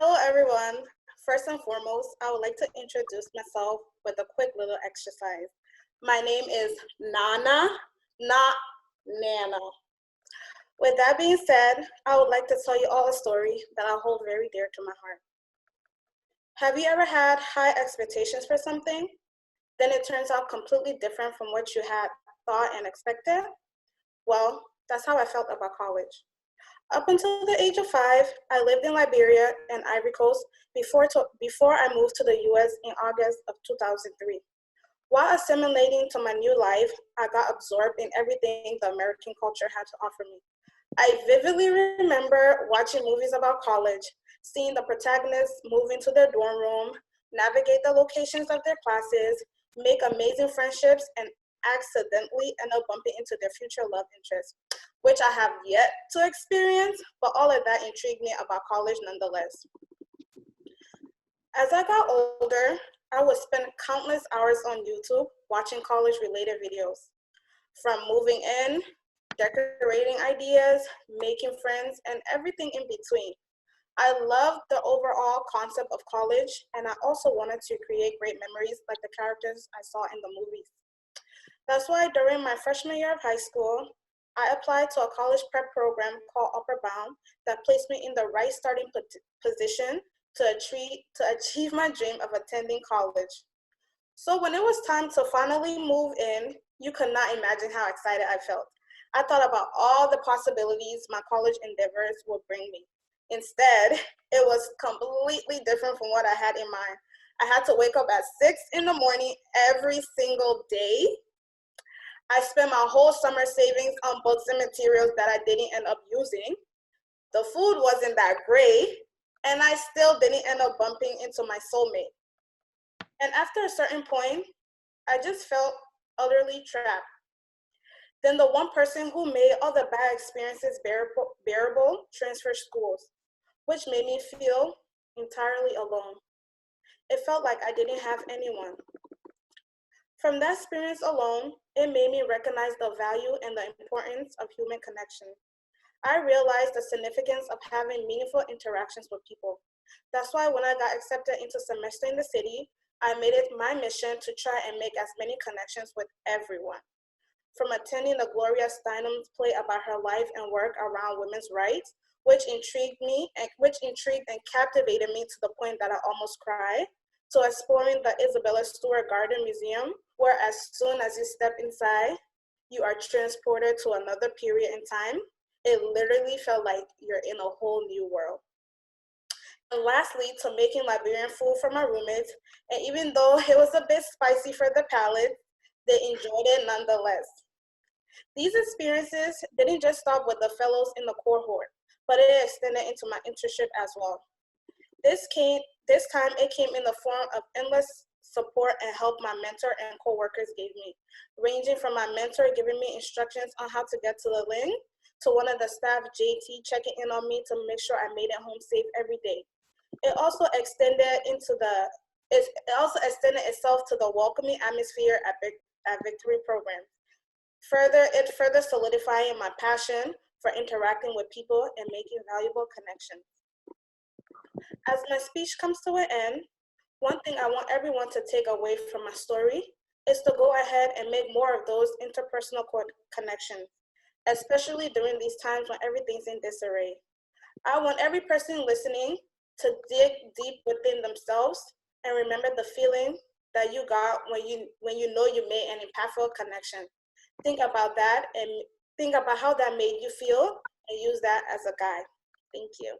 Hello, everyone. First and foremost, I would like to introduce myself with a quick little exercise. My name is Nana, not Nana. With that being said, I would like to tell you all a story that I hold very dear to my heart. Have you ever had high expectations for something? Then it turns out completely different from what you had thought and expected? Well, that's how I felt about college. Up until the age of 5, I lived in Liberia and Ivory Coast before I moved to the US in August of 2003. While assimilating to my new life, I got absorbed in everything the American culture had to offer me. I vividly remember watching movies about college, seeing the protagonists move into their dorm room, navigate the locations of their classes, make amazing friendships, and accidentally end up bumping into their future love interests, which I have yet to experience, but all of that intrigued me about college nonetheless. As I got older, I would spend countless hours on YouTube watching college-related videos, from moving in, decorating ideas, making friends, and everything in between. I loved the overall concept of college, and I also wanted to create great memories like the characters I saw in the movies. That's why during my freshman year of high school, I applied to a college prep program called Upper Bound that placed me in the right starting position to achieve my dream of attending college. So when it was time to finally move in, you could not imagine how excited I felt. I thought about all the possibilities my college endeavors would bring me. Instead, it was completely different from what I had in mind. I had to wake up at 6 in the morning every single day. I spent my whole summer savings on books and materials that I didn't end up using. The food wasn't that great, and I still didn't end up bumping into my soulmate. And after a certain point, I just felt utterly trapped. Then the one person who made all the bad experiences bearable transferred schools, which made me feel entirely alone. It felt like I didn't have anyone. From that experience alone, it made me recognize the value and the importance of human connection. I realized the significance of having meaningful interactions with people. That's why when I got accepted into semester in the city, I made it my mission to try and make as many connections with everyone. From attending the Gloria Steinem's play about her life and work around women's rights, which intrigued and captivated me to the point that I almost cried, to exploring the Isabella Stewart Gardner Museum, where as soon as you step inside, you are transported to another period in time. It literally felt like you're in a whole new world. And lastly, to making Liberian food for my roommates, and even though it was a bit spicy for the palate, they enjoyed it nonetheless. These experiences didn't just stop with the fellows in the cohort, but it extended into my internship as well. This time it came in the form of endless support and help my mentor and coworkers gave me, ranging from my mentor giving me instructions on how to get to the link, to one of the staff, JT, checking in on me to make sure I made it home safe every day. It also extended itself to the welcoming atmosphere at Victory Program. Further solidifying my passion for interacting with people and making valuable connections. As my speech comes to an end, one thing I want everyone to take away from my story is to go ahead and make more of those interpersonal connections, especially during these times when everything's in disarray. I want every person listening to dig deep within themselves and remember the feeling that you got when you know you made an impactful connection. Think about that and think about how that made you feel and use that as a guide. Thank you.